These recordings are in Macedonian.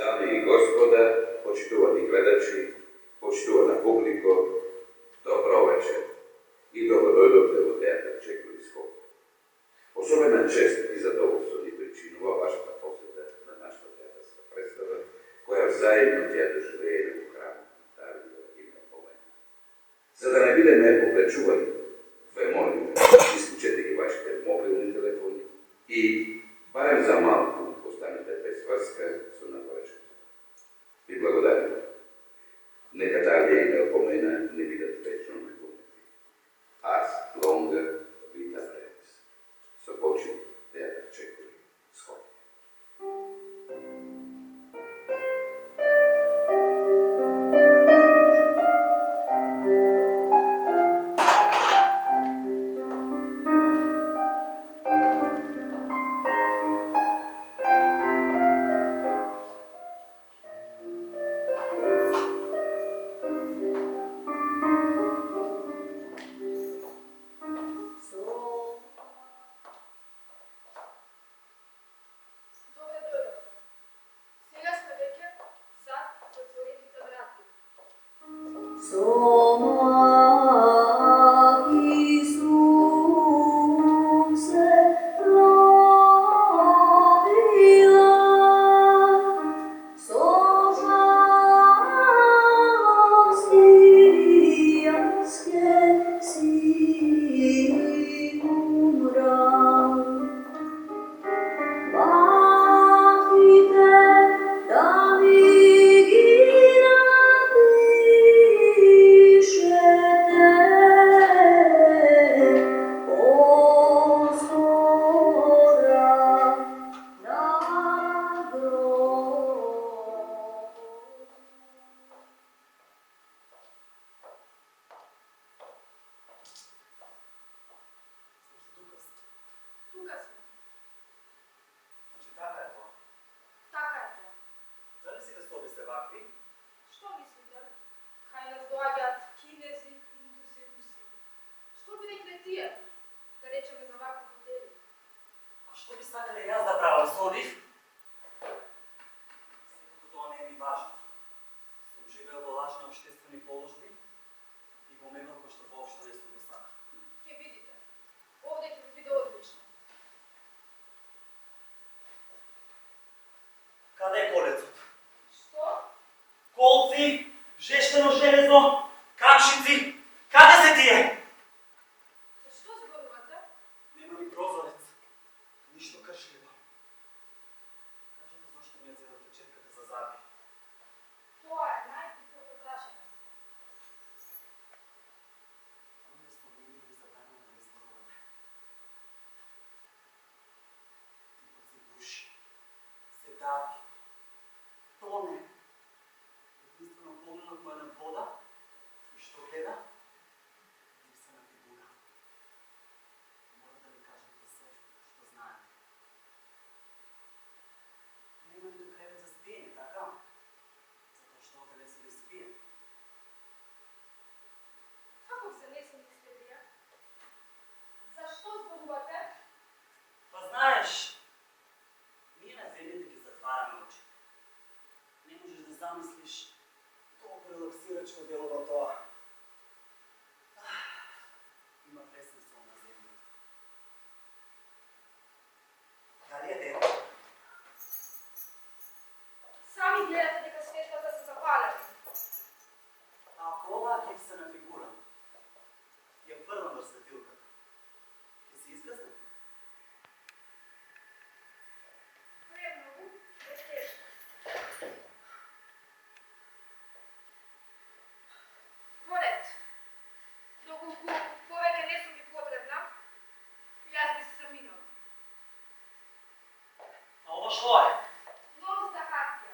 Dame i gospoda, poštovani gledači, poštovana publiko, dobro večer i dobrodošli u teatr Čekoviskog. Особена чест и задоволство ни причинува вашата посета на нашата театърска представа, коя взаимно тя доживее у храма Дарвио и Мелпомена. За да не бидеме облечувани, ве молим, изключете ги вашите мобилни телефони и барем за малко останете без връзка с напоръчката. Ви благодарим. Нека Дарвио и Мелпомена не бидат вечно непомнени. Аз, Лонга, Вита Бревис. Започва театър Чекови сходи. Къде е колецото? Що? Колци, жещено железо, камшици. Къде се тие? Защо сборвате? Нема ни прозорец. Нищо кършливо. Кажи ми защо ми е взела четката за заби. Това е най-тихото прашене. Онде сме мили ви забравили да ми сборвате. Типът се души. Се дави. Тоне. Единствено погледнах му една вода и що гледа? Липсена фигура. Мора да ви кажете все, що знаете. Нема ни до кревет за спиене, така? Зато що къде се ли спие? Како занесени сте вие? Защо сборувате? Па знаеш, ние на земята ги затваряме очи. Не можеш да замислиш толкова релаксирачко дело това. Има пресен сон на земята. Дали е ден? Сами гледате дека светлата се запалени. Ако ова гипсена фигура я върна на светилката, ќе се изгасне? Премногу е тежко. Поред, доколку повеќе не сум ви потребна, јас би се заминала. А ова што е? Нов за хартија.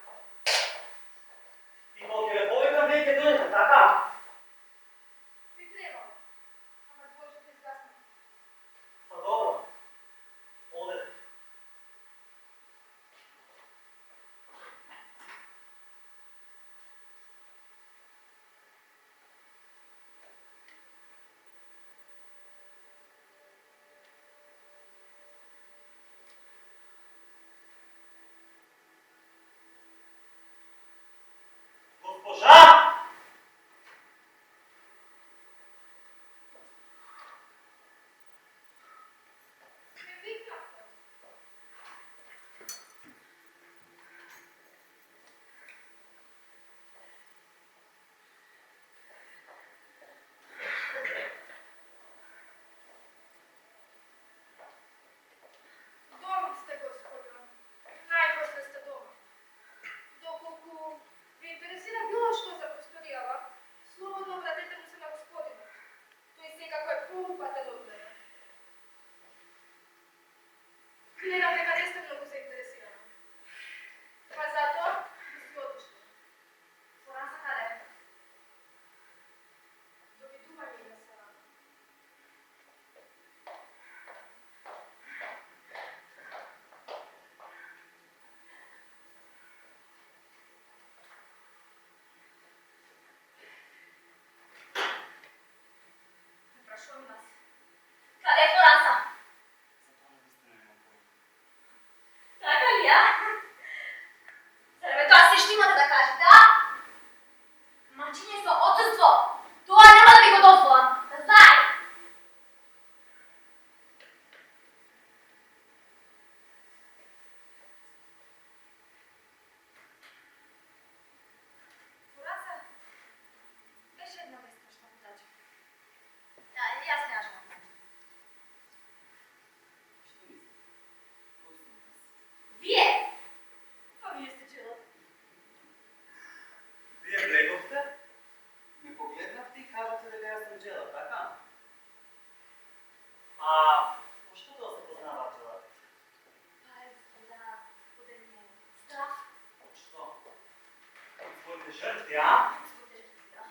Ja? Gospodine Žrtvina.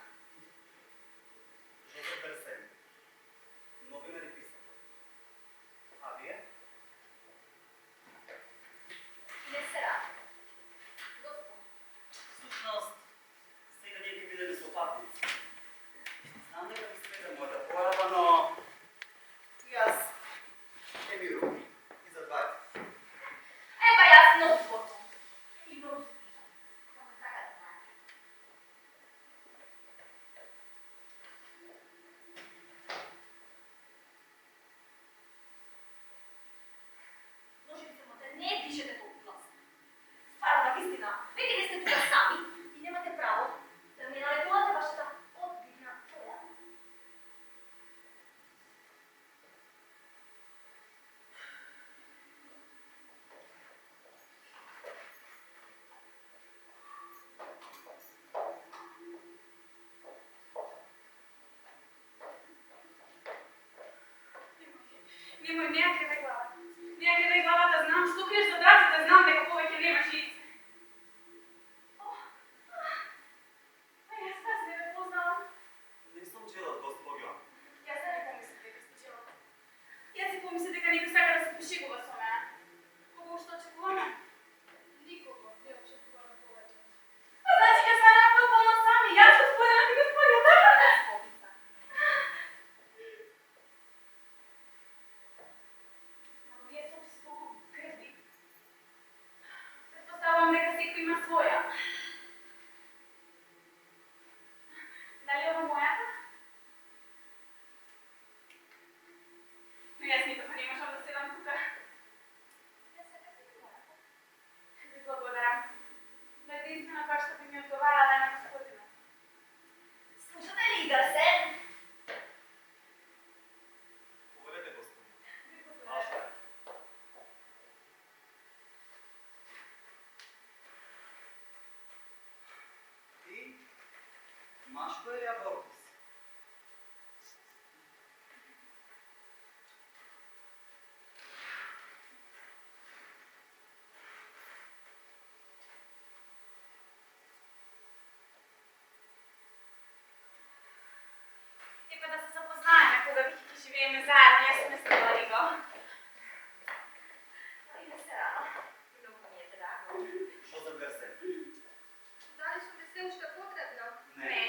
Жозеф Берсен. Новинар и писател. А вие? Не се рада. Господ. Всушност, сега ние ќе бидеме сопатници. Знам дека ви света мојата појава, но и јас не мирувам. И за двајца. Ева јас много потом. И много се питам. Само така да знаете. Може би само да не дишете толкова гласно. Стварно, наистина, веќе не сте тука сами и немате право да ми налекувате вашата одбивна појава. Немој, не ја кривај главата. Не ја кривај главата, знам што криеш за драците, знам дека повеќе немаш лице. А јас вас не ве познавам. Не сум челат, господјо. Јас да не помислам дека сте челата. Јас си помислам дека некој сака да се пошегува со мене. Кого што очекуваме? Никого не очекуваме повеќе. Па значи ќе станеме потполно сами. Јас господина ти господина, така? Господица. Ама вие сте толку грди. Предпоставувам дека секој има своја. Дали ова мојата? Но јас никако не можам да седам тука. Јас сакам да мојата. Ви благодарам. Но единствено која што би ми одговарала е на господина. Слушате ли, Гарсен? Повелете, господи. Ви благодарам. Ти, машко или абортус? Епа да се запознаеме кога веќе ќе живееме заедно, јас сум мислела Риго. И не се рада. Много ми е драго. Жозеф Берсен. Дали сум ви се уште потребна? Не.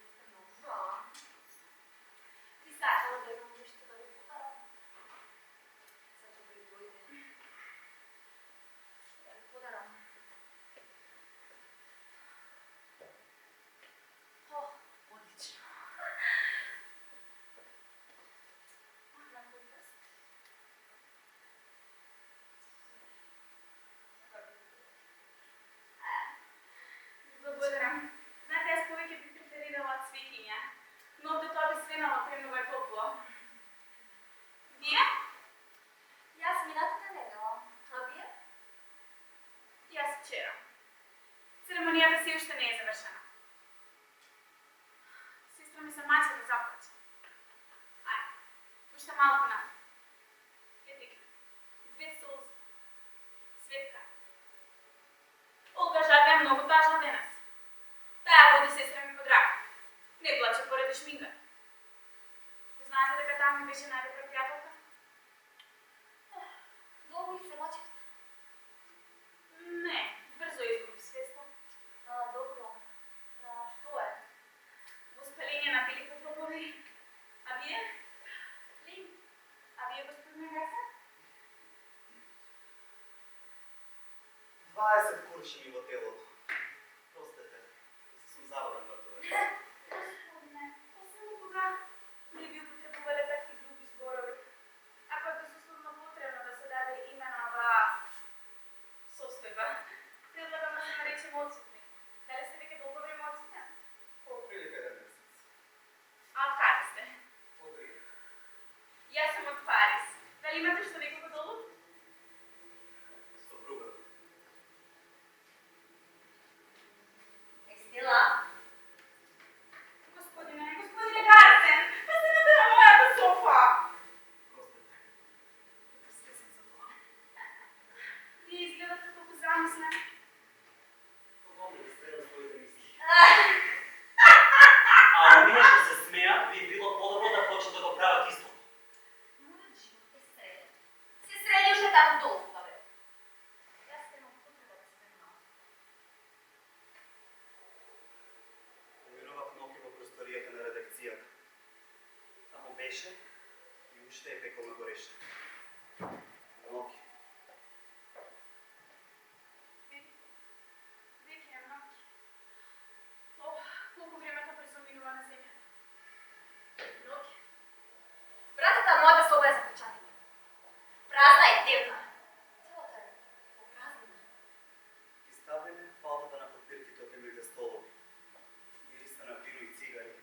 Сте много зла. Ти сакала да имам нешто да ви подарам. Зато да ви дојде. Да ви подарам. О, одлично. На кој прст? Благодарам. Знаете, јас повеќе би преферирала цвеќиња, но овде тоа би свенало, премногу е топло. Вие? Јас минатата недела. А вие? Јас вчера. Церемонијата се уште не е завршена. Сестра ми се мача да заплаче. Ајде, уште малку напред. Ете ги, 2 солзи. Светка. Олга Жака е многу тажна денес. Таа води сестра ми под рака. Не плаче поради шминка. Знаете дека таа ми беше најдобра пријателка? Долго ли се мачевте? Не, брзо изгуби свеста. А, добро. Но што е? Воспаление на белите дробови. А вие? Лин? А вие, господине Гарсен? 20 куршини во телото. Простете, сум заводен вртове. Господине, освен кога не би употребувале такви груби зборови. А пак безусловно потребно да се даде име на оваа состојба. Предлагам да се наречеме одсутни. Дали сте веќе долго време одсутни? Отприлика 1 месец. А од каде сте? Од Рига. Јас сум од Париз. Дали имате што некого долу? Сопругата. Екстила? Господине Гарсен, па седнете на мојата софа. Простете. греше и уште е пеколно гореше. Ноги. Веќе е ноги. О, колку времето презаминува на земја. Ноги. Братата, моята соба е запечатена. Празна и темна. Целата е попразнена. Изставени палтата на папирките од нивните столови. Мириса на вино и цигари.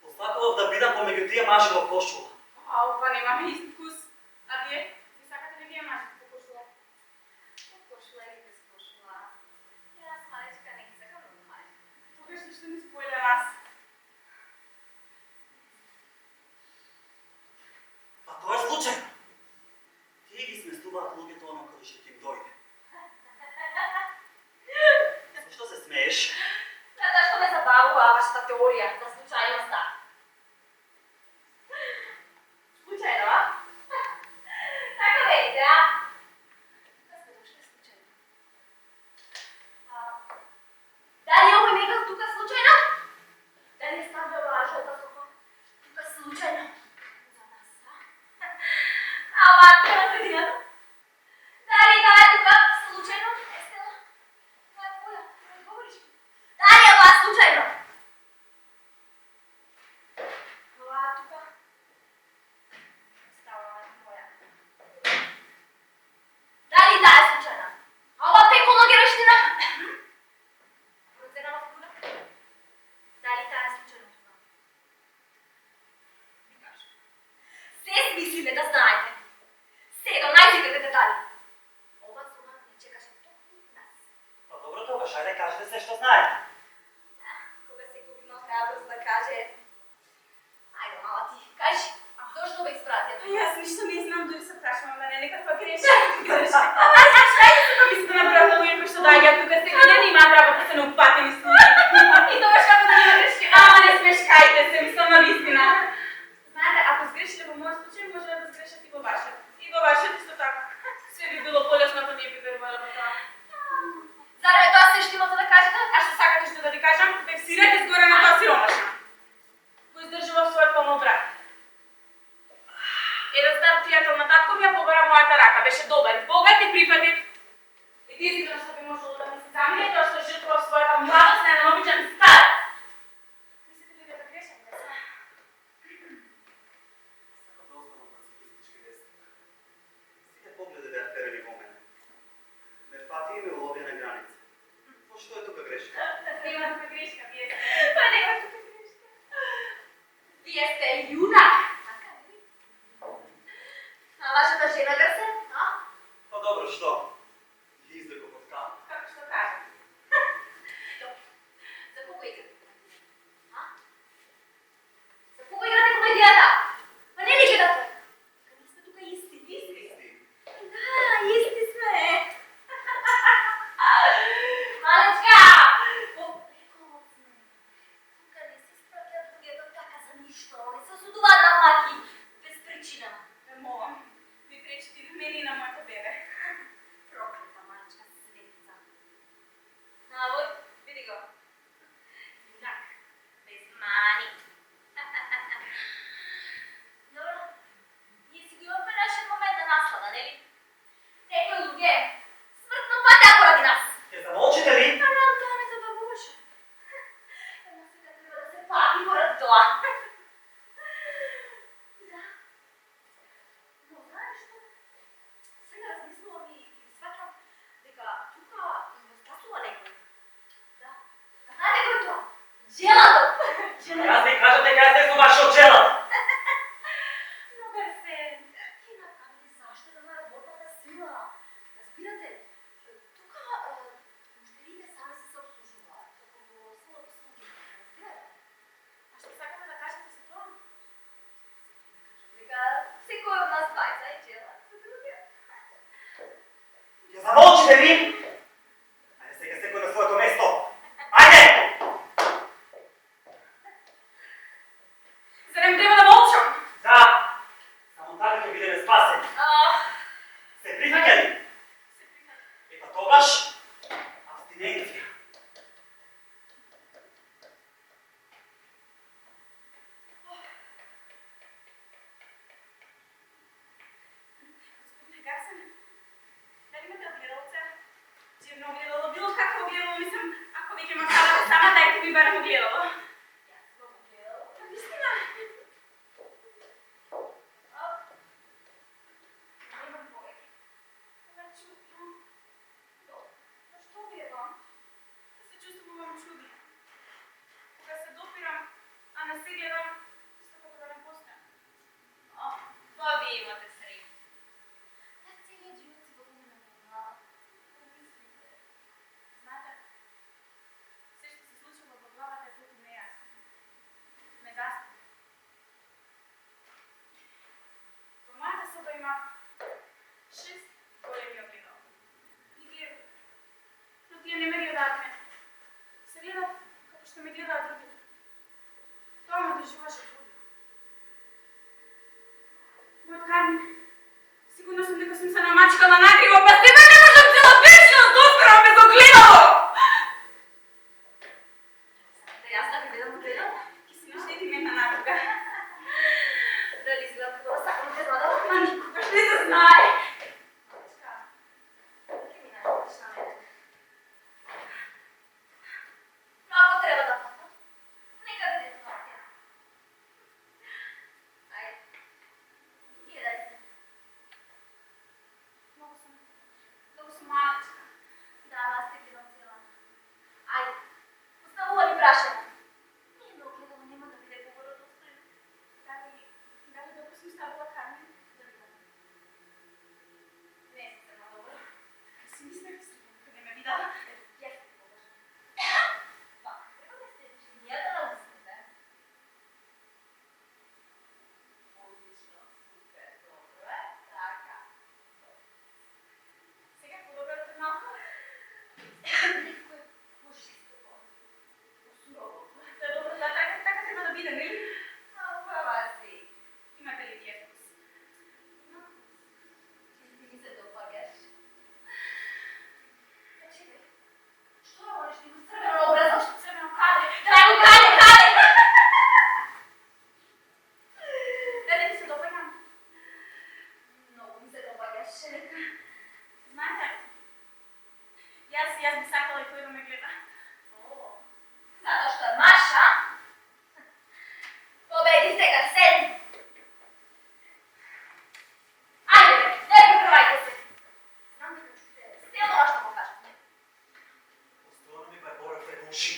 Посакував да бидам помеѓу тие мажи во кошула. Ау, па немаме ист вкус. А вие? Ви сакате ли вие мажите по кошула? По кошула или без кошула? Јас малечка не ги сакам многу мајка. Тогаш што ни спојле нас? Па тоа е случајно. Тие ги сместуваат луѓето оно каде што ќе им дојде. Зашто се смееш? Затоа што ме забавува вашата теорија за случајноста. Случајно, а? Така велите, а? Да сме дошли случајно. Дали овој мегал тука случајно? Дали е ставил оваа жолта софа тука случајно? За нас, а? Ама, тука на средината? Дали таа е тука случајно? Естела? Тоа е твоја, не говориш. Дали е оваа случајно? Оваа тука? Става моја. Дали таа е случајна? А ова пеколно герештина? Проценава фигура? Дали таа е случајна тука? Ви кажа. Се смислиме да знаете. Се до најсите детали. Ова соба не чекаше токму нас. Па добро тогаш, ајде кажете се што знаете. Кога секој има храброст да каже, ајде мала ти, кажи, зошто ве испратија? Па јас ништо не знам, дури се прашувам да не е некаква грешка. Ајде тука мислите да направат луѓе кои што доаѓаат тука сега не имаат работа се неупатени случаи. И тогаш како да нема грешки? Ама не смешкајте се, мислам на вистина. Знаете, ако сгрешиле во мојот случај, може да сгрешат и во вашиот. И во вашиот исто така. Све би било полесно ако не би верувала во тоа. Зарем тоа се што имате да кажете? А што сакате што да ви кажам? Вексирате изгоре на тоа сиромашна. Го издржува својот помобрат. Еден стар пријател на татко ми ја побара мојата рака. Беше добар, богат и прифатив. Единствено што би можело да ми се замине тоа што жртвува својата младост на еден обичен старец. Мислите ли дека грешам, да се? Сакам да останам пацифистички десен. Сите погледи беа перени во мене. Ме фати и ме улови на граница. Во што е тука грешка? Нема тука грешка, вие сте. Па нема тука грешка. Вие сте јунак. Така ли? А вашата жена грсе, а? Па добро, што? Ги излеков од камп. Како што кажам. Добро. За кого играте? А? За кого играте комедијата? Па не ли гледате? Дека ние сме тука исти. Исти. Да, исти сме. Малечка! По-преко од мене. Тука не се испраќаат луѓето така за ништо. Не се осудуваат на маки без причина. Ме молам, ви пречите и на мене и на моето бебе. Проклета малечка светица. А, вот, види го. Јунак, без мани. Добро, ние си го имаме нашиот момент на наслада, нели? Некои луѓе смртно патеа поради нас. Ќе замолчите ли? А нам тоа не забавуваше. Една сега треба да се пати поради тоа. Да. Но знаеш што? Сега размислувам и сваќам дека тука недостасува некој. Да. А знаете кој е тоа? Джеладот. Јас ви кажам дека јас не сум вашиот джелат. Но Берсен, ти направи заштита на работната сила. Разбирате, тука муштерите сами се обслужуваат, како во силот услуги. Разбирате? А што сакате да кажете со тоа? Дека секој од нас двајца е джелат со другиот. Ќе замолчите ли? Ајде сега секој на своето место. Ајде! Зарем треба да молчам? Да. Само така ќе бидеме спасени. Се прифаќали? Се прифатам. Епа тогаш, абстиненција. вие имате среќа. Аз целият живот си го помня по глава. Помислите. Знаете, се што се случува во главата е толку нејасно. Негасно. Во мојата соба има 6 големи огледала. И но тие не ме гледаат мене. Се гледат како што ме гледаат другите. Тоа ме доживаше будно. Мојот Кармен, сигурно сум дека сум се намачкала накриво, па тебе не можам цела вечност да оставам без огледало! Да јас да ви гледам огледало? Ки си наштети ме на натуга. Дали изгледам како да сакам те задала? Ма никогаш не се знае. Малечка, ти ми најдеш на мене. Но ако треба да платам, нека да не платя. Ајде. Гледај се. Многу сум малечка. Да, аз те гледам цела. Ајде. Оставува ми прашање. Ние да огледало нема да биде говородостојно. Дали добро сум ставила Кармен? Да видам. Не си се добро. Си мислех кога ме видала. Јас ти покажам. Па, како да се чинија да научите? Одлично, супер, добро е. Така. Сега подобро е малку. Некој пушисто. Сурово. Тоа е добро, така треба да биде, нели? Права си. Имате ли вие вкус? Ти ми се допагаш. Чекај, што работиш ти го црвено образа? Што црвено каде? Драго, каде? Дали ти се допаѓам? Многу ми се допагаш. Знаете, јас би сакала и тој да ме гледа. О, затоа што е Маша. Победи сега, седи. Ајде бе, не ги првајте се. Знам дека чуте стелно ова што му кажат. Постојано ми преборевте уши.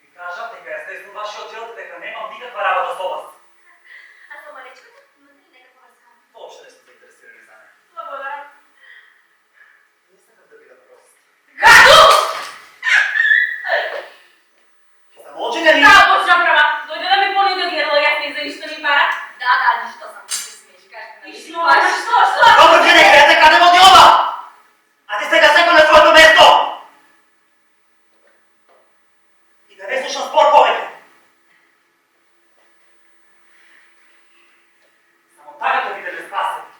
Ви кажав дека естествено вашиот дел дека немам никаква работа со вас. А со малечката имате ли некаква врска? Воопште не сте заинтересирани за неа. Благодарам. Не сакам да бидам прост. Гаду! Ќе се научите ли? Да, почна права. Дојде да ми понуди огледало, јас не за ништо ми пара. Да, ништо само се смееш, кажете на И мене. што? Добро, гледај, гледај каде води ова! А ти сега секој на своето место! И да не слушам спор повеќе. Само така ќе бидете спасени.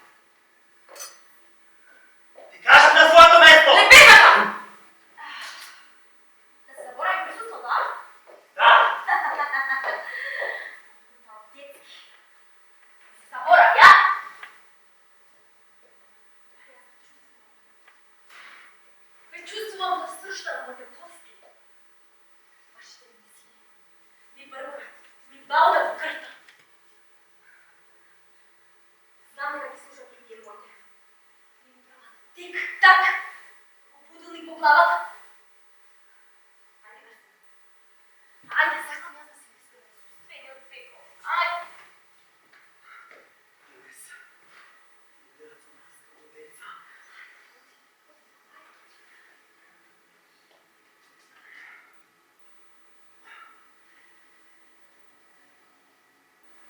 Ти кажав на своето место! Лепетата! Да се заборави присуството, а? Да! Детски. Да се заборави, а? Ве чувствувам да сршта на моите кости. Вашите мисли ми бърват, ми балдат в кръвта. Знам дека ги слушам и тие моите. Ми прават тик-так, како будилник по главата. Ајде, Крстина. Ајде, сакам јас да се искрена со свење од пеко. Ајде.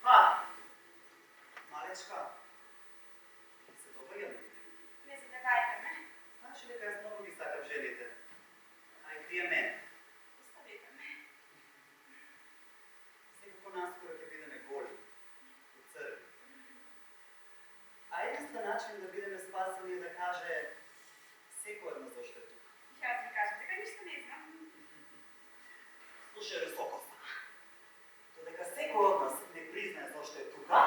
Па, малечка, се допаѓа ми. Не се давајте ме. Знаеш ли дека јас многу ги сакам жените? А и тие мене. Оставете ме. Секако наскоро ќе бидеме голи и црви. А единствен начин да бидеме спасени е да каже секој од нас зашто е тук. Јас ви кажам дека ништо не знам. Слушај, високоста. Додека секој од нас не признае зашто е тука,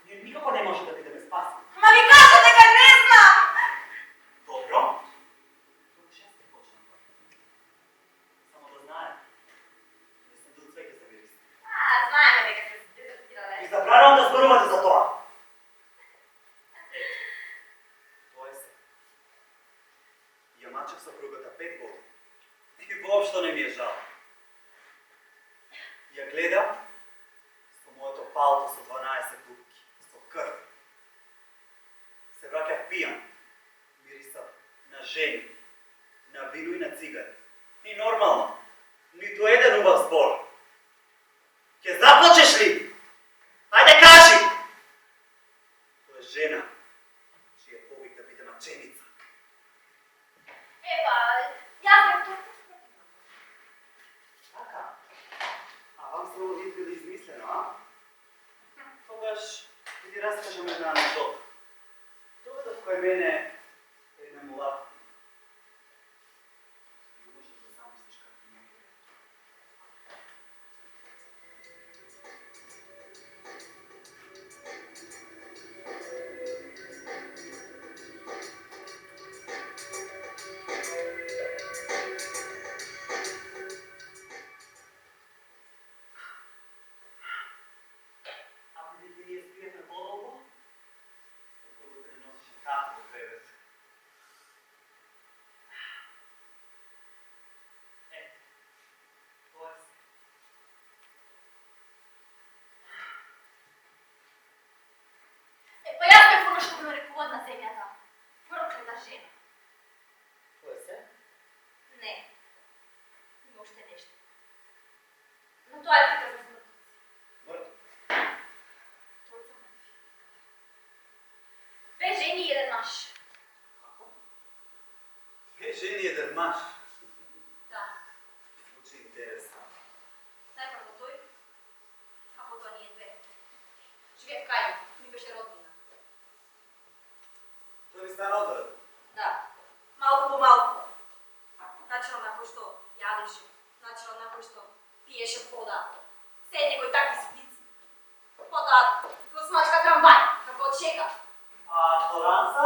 ние никако не може да бидеме спасени. Ама ви кажа дека не знам! Добро? Тогаш јас ќе почнам пак. Само да знае, не сум до цвеќе за вирис. Знаеме дека се дезертирале. И забранувам да зборувате за тоа. Тоа е се. Ја мачев сопругата 5 години. И воопшто не ми е жал. Ја гледам со моето палто со 12 дупки, со крв. pijan. Mirisa na ženi, na vinu i na cigari. I normalno, nito jedan ubav zbor. Ke zaplačeš li? Ajde kaži! To je žena, čija je povik da bude mačenica. E pa, ja sam to protiv. Така. А вам се ovo izgleda izmisleno, a? Тогаш, да ви разкажем една анекдота. Доведох кой мене една мулатка. И можеш да замислиш како някъде. Ако не ние спиехме по-дълго, съпругата ни носеше кафе от кревет. Това е. Е па јас бев оно што го нарекуват на земјата. Проклета жена. Това е се? Не. Има уште нешто. Но тоа е приказ за смртници. Мъртв. Тројца мртви. Две жени и еден маж. Како? Две жени и един мъж. Да. Звучи интересно. Најпрво тој, а потоа ние две. Живеев кај него, ми беше роднина. Той ми стана одред. Да. Малку по малку. Начинот на кој што јадеше, начинот на кој што пиеше вода, се некои такви ситници. Потоа го смачка трамвај, како од шека. А Флоранца?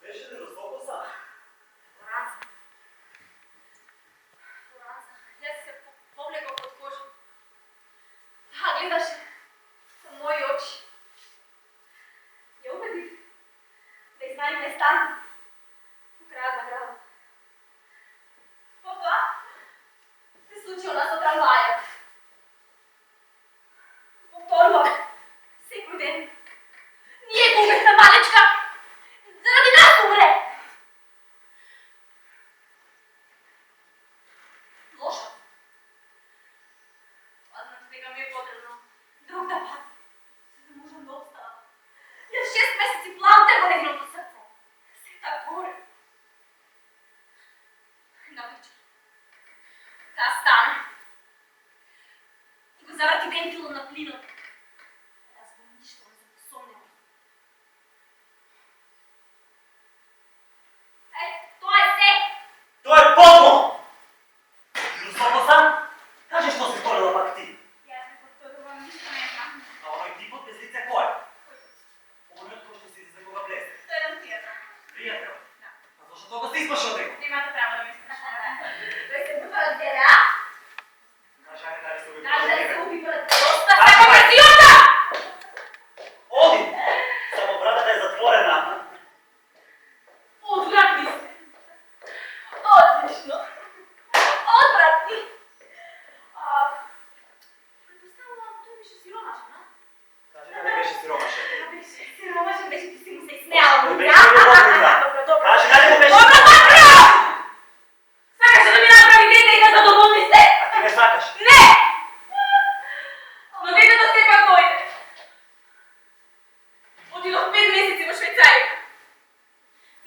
Беше ли Русокоса? Флоранца. Флоранца. Јас се повлеков под кожа. Да, гледаше со мои очи. Ја убедив да изнајме стан у крајот на градот. Потоа се случи она со трамвајот. Повторував секој ден. Ние губевме малечка. Заради нас умре. Лошо. Знам дека ми е потребно друг да пат, за да можам да обставам. Јас 6 месеци пламте во незиното срце. Сета горе. На вечер. Таа стана и го заврти вентилот на плинот. Јас го ништам за посомнево. Тоа е се! Той е подло! Русокоса? Кажи што си сторила пак ти. Јас не повторувам ништо, не знам. А оној типот без лице кој е? Оној кој што си за кога влезе. Тој е пријател. Пријател? Да. А зашто тога се испаш од него? Немате право да ме спрашувате. Тој се бува разбере, а? Кажи, ајде дали се уби Каже да се пред уби пред доста сака партијата! Оди! Само вратата е затворена. Одвратни се. Одлично. Одвратни. Предпоставувам, тој беше сиромашен, а? Кажи дали беше сиромашен. Беше сиромашен, беше ти си му се смеала. Тој беше любовница. Добро, добро. Кажи дали му беше... Добро, добро! Сакаше да ми направи дете и да задоволни се? А ти ме сакаш? Не! Но детето сепак дојде. Отидов 5 месеци во Швајцарија.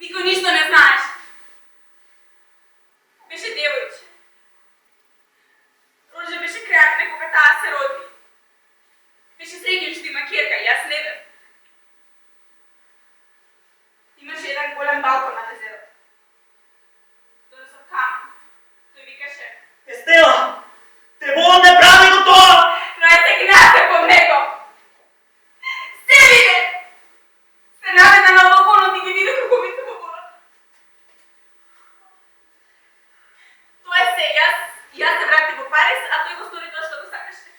Никој ништо не знаеше. Беше девојче. Роже беше креативна кога таа се роди. Беше среќен што има ќерка, јас не бев. Имаше еден голем балкон на езерото. Донесов камен. Тој викаше, Естела! Те молам не прави го тоа! но ја се гнася кон него. Се виде! Се наведа на балконот и ги виде како ми се поборат. Тоа е се, јас се вратив во Париз, а тој го стори тоа што го сакаше.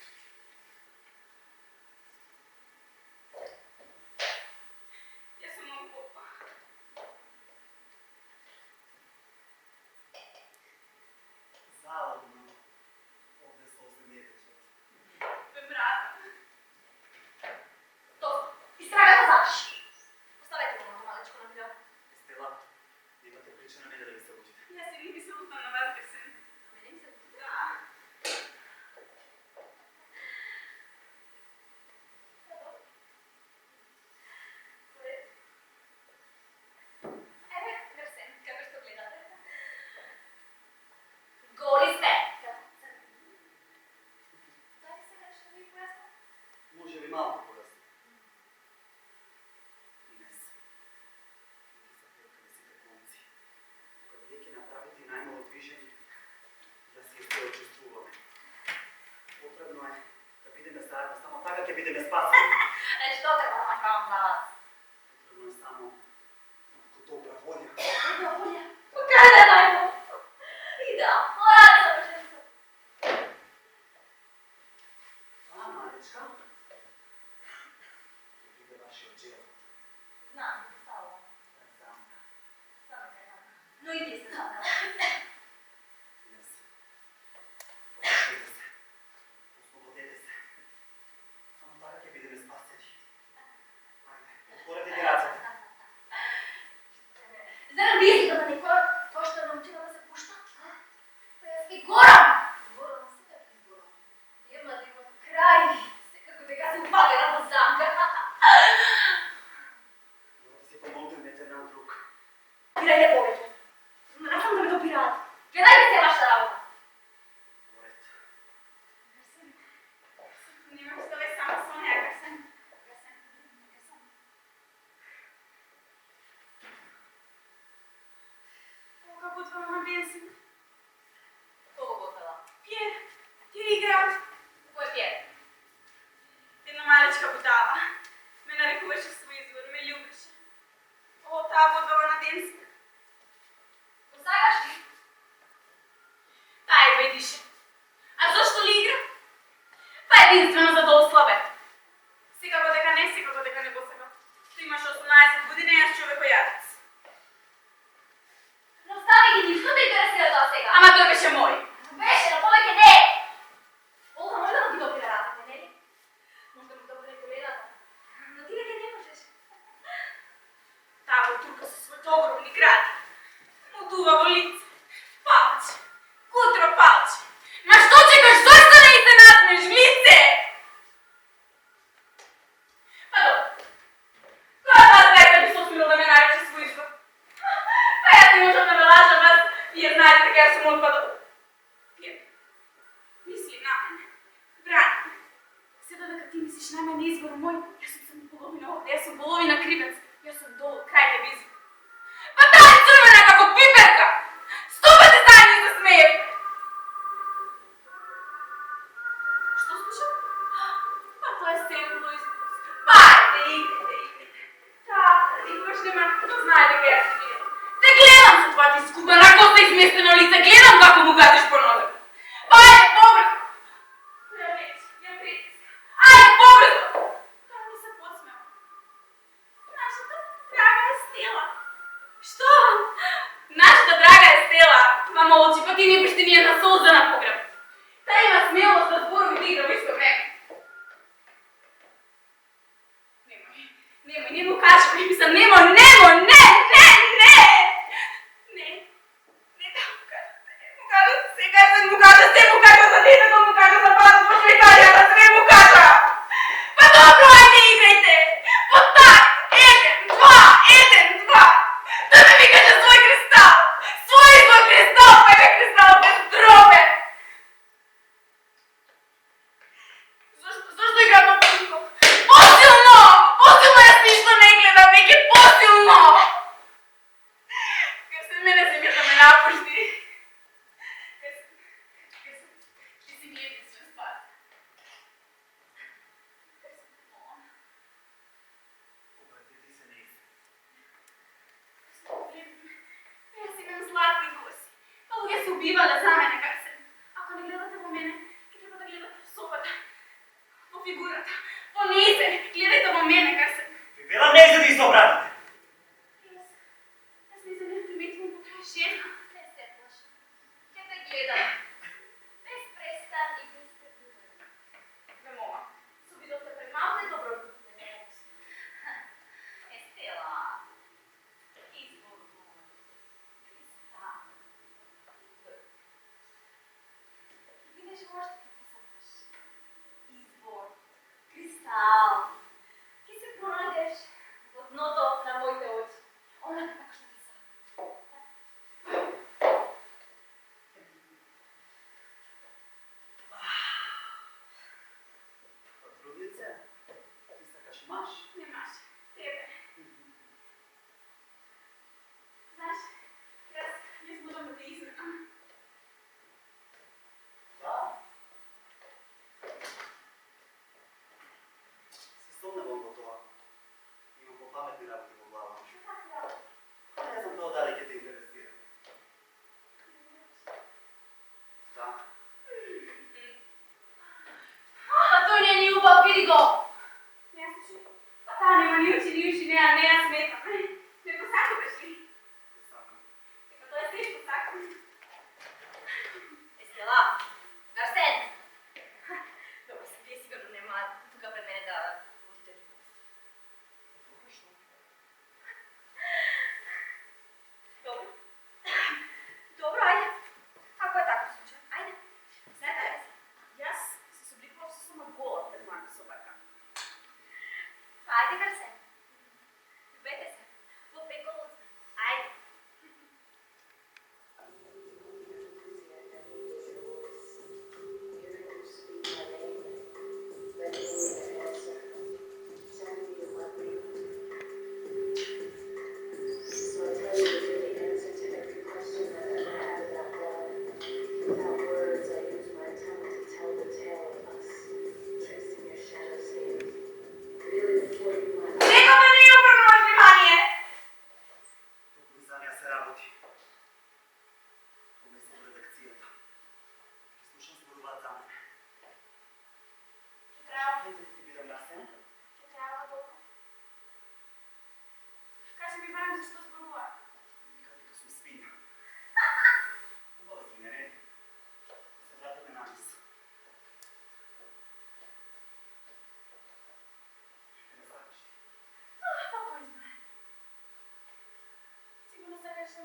Що треба да направам за вас? Потребно е само малку добра волја. Добра волја. Кај да најдам? Идеално. Мора да завршим се. А, малечка? Ќе биде вашиот джел. Знам, стало. Замка. Но и ви сте замкала. Јас. Послушайте се. Ослободете се. Само така ќе бидеме спасени. Ајде, отворете ги рацете. Зарем вие сте да некој кој што научила да се пушта? Па јас ке горам! Горам, секак изгорам. Нема да има крај. Секако дека се упадена во замка. Мора да се помогнете еден на друг. Пирајте повеќе. Не сам да ме допираат. Гледајте се вашата работа. Поред. Немаш да ве само со неја, Грсен. Колка готвела на бензин. Колко готова? Пиер, ти играат. Кој пие? Една малечка будала. Ме нарекуваше свој извор, ме љубеше. О, таа готвела на денска. Го сакаш ли? Таа е бедише. А зошто ли игра? Па единствено за да ослабе. Секако дека не го сака. Ти имаш 18 години, јас човекојадец. Но стави ги, ништо те интересира тоа сега. Ама тој беше мој. Беше, но повеќе не. Олга може да ги допира рацете, нели? Може да му допира колената. Но ти веќе не можеш. Таа го турка со своите огромни гради. Мутува во лице. Палче. Кутро палче. Ма што чекаш, зошто не и се насмеш, лице? Па добро. Која вас гајта би се осмелил да ме нарече свој извор? Па јас не можам да ме лажам, аз вие знаете дека јас сум отпадал. Вие мисли на мене. Брани. Седа дека ти мислиш на мене извор мој, јас сум половина овде, јас сум половина кривец. Јас сум долу, крај да ви извор. Па таа е црвена како пиперка! Стопате заедно и се смеете! Што слушам? Па тоа е семпло изпус. Па, играйте. Таа, никогаш нема да знае дека јас ти гледам. Те гледам со твојата искубана коса изместено лице, гледам како му гадиш по нозете. Па, ајде, побрзо! Ја вече, ја притиска. Ајде, побрзо! Тоа ми се подсмева. Нашата драга е Стела. Што? Нашата драга е Стела. Ма молчи, па ти не биш ти ни една солза на погреб. Таа има смелост да зборови да игра во исто време. Немој, не му кажи, мислам, немој, не! Не да му кажете, не му кажете, сега се му кажа за детето, му кажа за пазот во Швајцарија, се не му кажа. Па добро, ајде играјте. По так, 1, 2. Да ме ми каже свој кристал. Свој кристал, па е кристал без дробе. Зошто игра толку? Посилно јас ништо не гледам, веќе посилно. Грсен, мене се ми да ме напушти. Грсен, ти си ми единствен спас. Обратете се нејзе. Јас имам златни коси. Луѓе се убивале за мене, Грсен. Ако не гледате во мене, ќе треба да гледате во собата, во фигурата, во нејзе. Гледајте во мене, Грсен. Ви велам нејзе да се обратите. Јас не знам, приметувам дека е жена. Не се плаши. Ќе те гледам. Без престан и без трпување. Ве молам, се обидовте пред малку и добро. Стела. Избор мој. Кристал. Видиш уште како сакаш. Избор. Кристал. Ки се пронајдеш во дното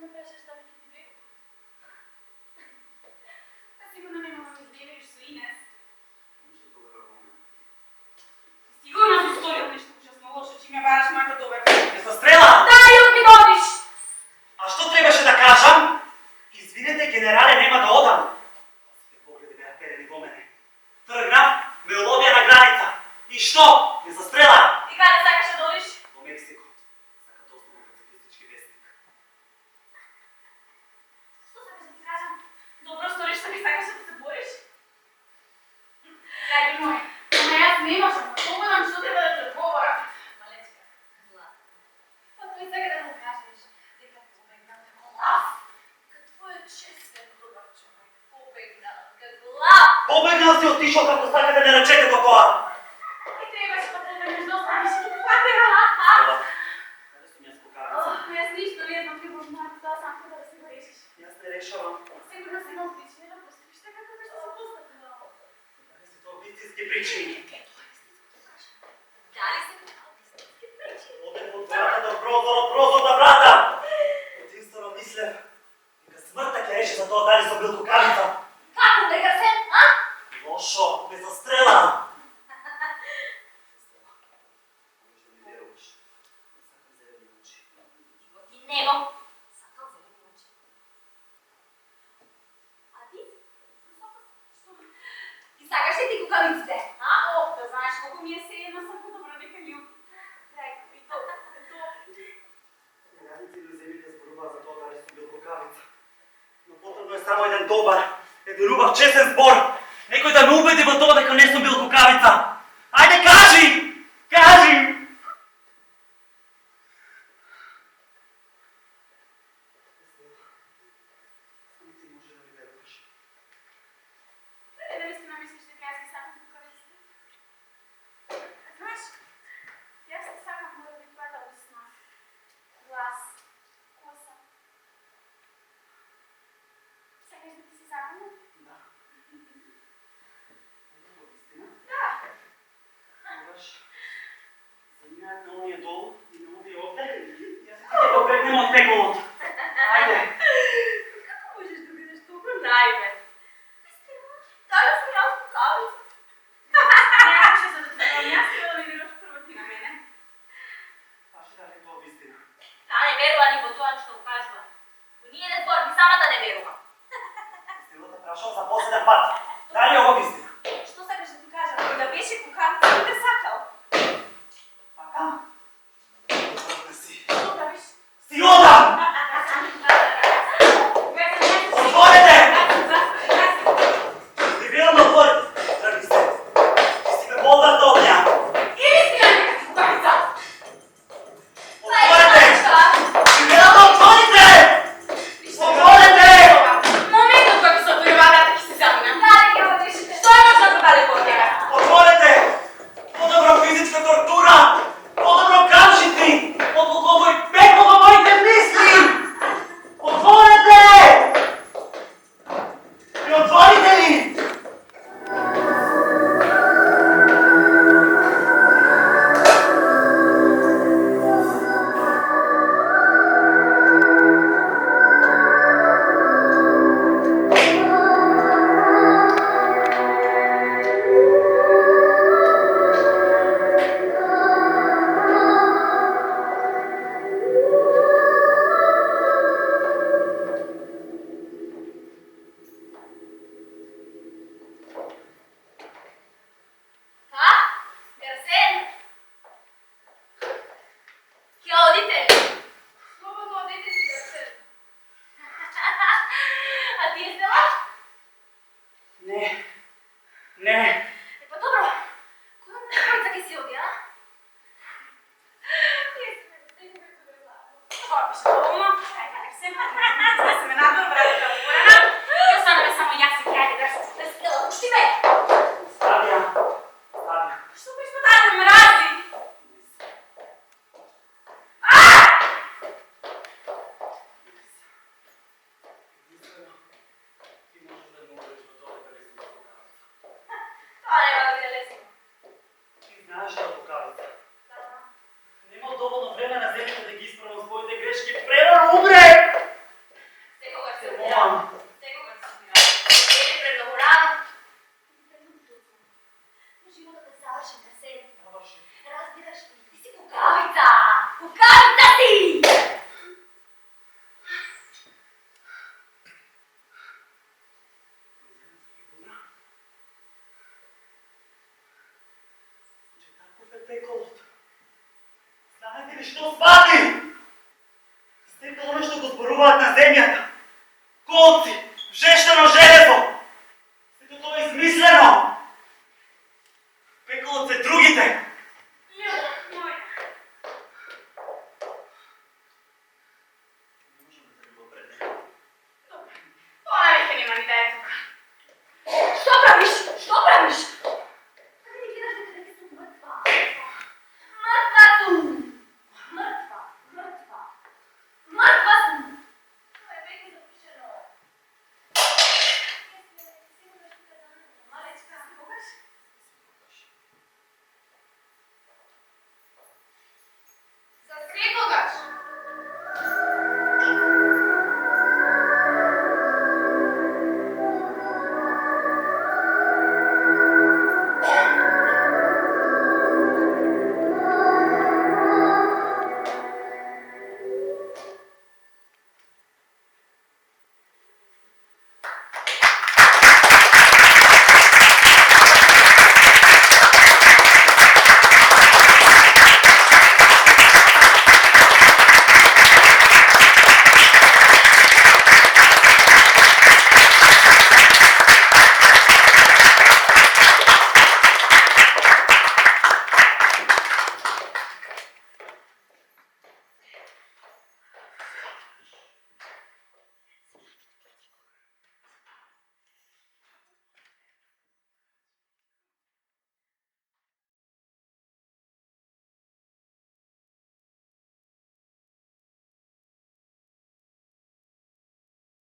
ме кажеш дали ќе ти верувам. А сигурно нема да ме изневериш со Инес. Ништо добро во мене. Сигурно си сторил нешто ужасно лошо, че ме бараш мојата доверба. Ме застрела! Дај ја ми водиш! А што требаше да кажам? Извинете, генерале, нема да одам. Сите погледи беа перени во мене. Тргнав, ме уловија на граница. И што? Ме застрела! И каде сакаш да одиш? Во Мексико. Сака да останам пацифистички вестник. Што сакаш да ти кажам? Добро сториш што ми сакаш да се бориш? Драги мој, ама јас не можам да погledам што треба да ти одговорам. Малечка, злата. Па тој сака да му кажеш дека побегнал како лав. Дека твојот честен добар човек побегнал како лав. Побегнал си отишол како сака да ме речете до тоа. И требаше да побегнеш да останеш и фатера. Ела, каде сум јас кокавица? Јас ништо не знам, любов моја, тоа сам треба да си го решиш. Јас не решавам. Сигурно си имал причини да поступиш така како што се постапила. Дали се тоа вистински причини? Дали се аутистички причини? Одем од врата до прозор, од прозор до врата. Единствено мислев дека смртта ќе реши за тоа дали сум бил кокавица. Како дека се, а? Лошо, ме застрела. Можеш да ми веруваш. Не сакам зелени очи. Живот и небо. Сакал зелени очи. А ти? Ти сакаш ли ти кукавиците? А? О, да знаеш колку ми е сејено сам подобро нека љуб. Леко и то. Радници или земјите зборуваат за тоа дали сум бил кокавица. Но потребно е само еден добар, еден убав честен збор. Некој да ме убеди во тоа дека не сум бил кокавица. Ајде кажи! Кажи! Само ти може да ми веруваш. Дали наистина мислиш дека јас ги сакам кукавиците? Знаеш, јас не сакам да би твојата устна, глас, коса. Сакаш да ти си сакам? Да. Во вистина? Да. Тогаш, заминат на оние долу и на овие овде, јас и ти ќе побегнем од пеколот. Ајде. Како можеш да бидеш толку наивен? Дали сум јас кукавица? Немаше за да те верувам, јас треба да ми веруваш прво ти на мене. Паше да е тоа вистина. Таа не верува ни во тоа што го кажува. Во ние не збор, ни самата не верува. Стилот те прашал за последен пат. Дали е ово вистина? Што сакаш да ти кажам? Кој да беше кукавица, би те сакал. Така? Добре си. Што правиш? Си одам! Отворете! Ви гледам да отворите. Тръгни се. Ти си ме болдар да огня. Отворете! Ви гледам да отворите! Отворете! Моментот кога се отвори вратата ќе се замина. Дали ќе одиш? Што е можно да даде по тебе? Отворете! По-добра физичка тортура! По-добра Преколото. Знаете ли що свати?